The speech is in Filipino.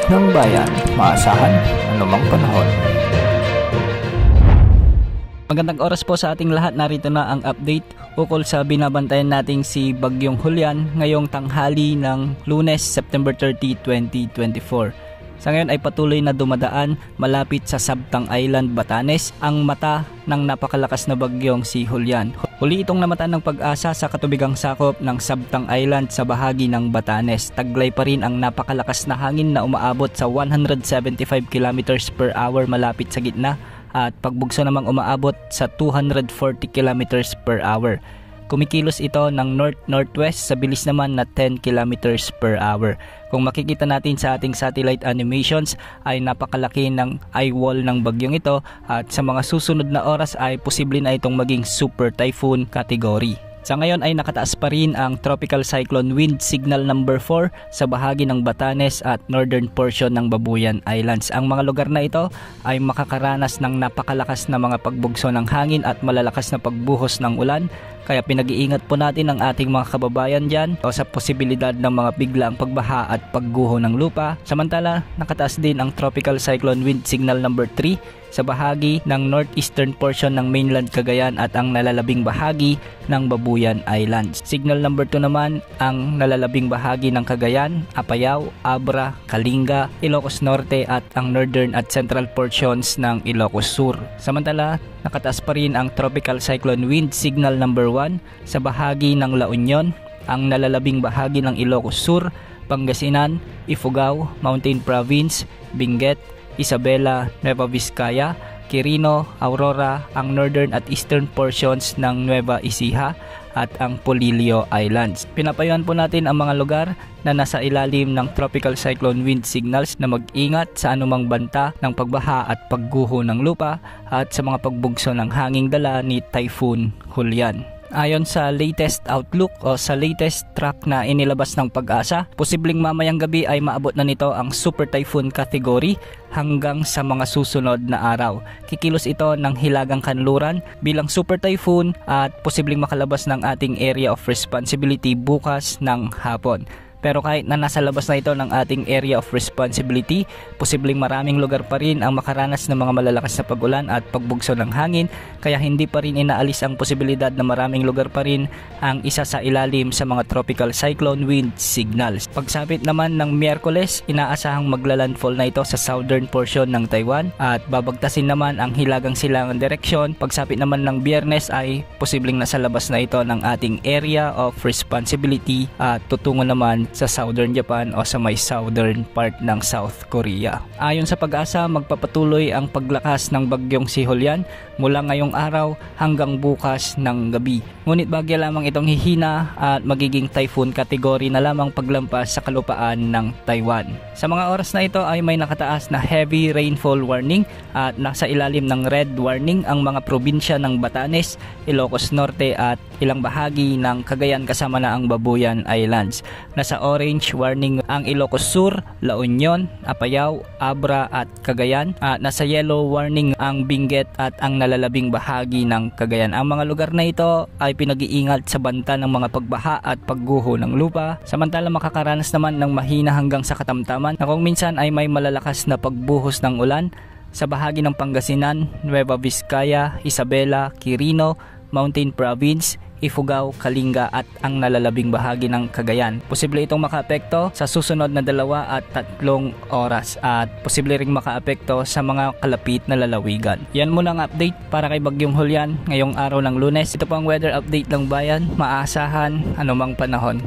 ng bayan, maasahan anumang panahon. Magandang oras po sa ating lahat. Narito na ang update ukol sa binabantayan nating si Bagyong Julian ngayong tanghali ng Lunes, September 30, 2024. Sa ngayon ay patuloy na dumadaan malapit sa Sabtang Island, Batanes ang mata ng napakalakas na bagyong si Julian. Huli itong namatan ng Pag-asa sa katubigang sakop ng Sabtang Island sa bahagi ng Batanes. Taglay pa rin ang napakalakas na hangin na umaabot sa 175 km per hour malapit sa gitna at pagbugso namang umaabot sa 240 km per hour. Kumikilos ito ng north-northwest sa bilis naman na 10 km per hour. Kung makikita natin sa ating satellite animations ay napakalaki ng eye wall ng bagyong ito at sa mga susunod na oras ay posible na itong maging super typhoon category. Sa ngayon ay nakataas pa rin ang Tropical Cyclone Wind Signal number 4 sa bahagi ng Batanes at northern portion ng Babuyan Islands. Ang mga lugar na ito ay makakaranas ng napakalakas na mga pagbugso ng hangin at malalakas na pagbuhos ng ulan. Kaya pinag-iingat po natin ang ating mga kababayan dyan o sa posibilidad ng mga biglaang pagbaha at pagguho ng lupa. Samantala, nakataas din ang Tropical Cyclone Wind Signal number 3 sa bahagi ng northeastern portion ng mainland Cagayan at ang nalalabing bahagi ng Babuyan Islands. Signal number 2 naman ang nalalabing bahagi ng Cagayan, Apayao, Abra, Kalinga, Ilocos Norte at ang northern at central portions ng Ilocos Sur. Samantala, nakataas pa rin ang Tropical Cyclone Wind Signal number 1 sa bahagi ng La Union, ang nalalabing bahagi ng Ilocos Sur, Pangasinan, Ifugao, Mountain Province, Benguet, Isabela, Nueva Vizcaya, Quirino, Aurora, ang northern at eastern portions ng Nueva Ecija at ang Polillo Islands. Pinapayuhan po natin ang mga lugar na nasa ilalim ng Tropical Cyclone Wind Signals na mag-ingat sa anumang banta ng pagbaha at pagguho ng lupa at sa mga pagbugso ng hanging dala ni Typhoon Julian. Ayon sa latest outlook o sa latest track na inilabas ng Pag-asa, posibleng mamayang gabi ay maabot na nito ang super typhoon category hanggang sa mga susunod na araw. Kikilos ito ng hilagang kanluran bilang super typhoon at posibleng makalabas ng ating area of responsibility bukas ng hapon. Pero kahit na nasa labas na ito ng ating area of responsibility, posibleng maraming lugar pa rin ang makaranas ng mga malalakas na pag-ulan at pagbugso ng hangin, kaya hindi pa rin inaalis ang posibilidad na maraming lugar pa rin ang isa sa ilalim sa mga tropical cyclone wind signals. Pagsapit naman ng Miyerkules, inaasahang maglalandfall na ito sa southern portion ng Taiwan at babagtasin naman ang hilagang silangang direksyon. Pagsapit naman ng Biyernes ay posibleng nasa labas na ito ng ating area of responsibility at tutungo naman sa southern Japan o sa may southern part ng South Korea. Ayon sa Pag-asa, magpapatuloy ang paglakas ng bagyong si Julian mula ngayong araw hanggang bukas ng gabi. Ngunit bagya lamang itong hihina at magiging typhoon category na lamang paglampas sa kalupaan ng Taiwan. Sa mga oras na ito ay may nakataas na heavy rainfall warning at nasa ilalim ng red warning ang mga probinsya ng Batanes, Ilocos Norte at ilang bahagi ng Cagayan kasama na ang Babuyan Islands. Nasa orange warning ang Ilocos Sur, La Union, Apayao, Abra at Cagayan. At nasa yellow warning ang Benguet at ang nalalabing bahagi ng Cagayan. Ang mga lugar na ito ay pinag-iingat sa banta ng mga pagbaha at pagguho ng lupa. Samantala makakaranas naman ng mahina hanggang sa katamtaman na kung minsan ay may malalakas na pagbuhos ng ulan sa bahagi ng Pangasinan, Nueva Vizcaya, Isabela, Quirino, Mountain Province, Ifugao, Kalinga at ang nalalabing bahagi ng Cagayan. Posible itong makaapekto sa susunod na 2 at 3 oras at posible ring makaapekto sa mga kalapit na lalawigan. Yan muna ang update para kay Bagyong Julian ngayong araw ng Lunes. Ito po ang weather update ng bayan, maasahan anumang panahon.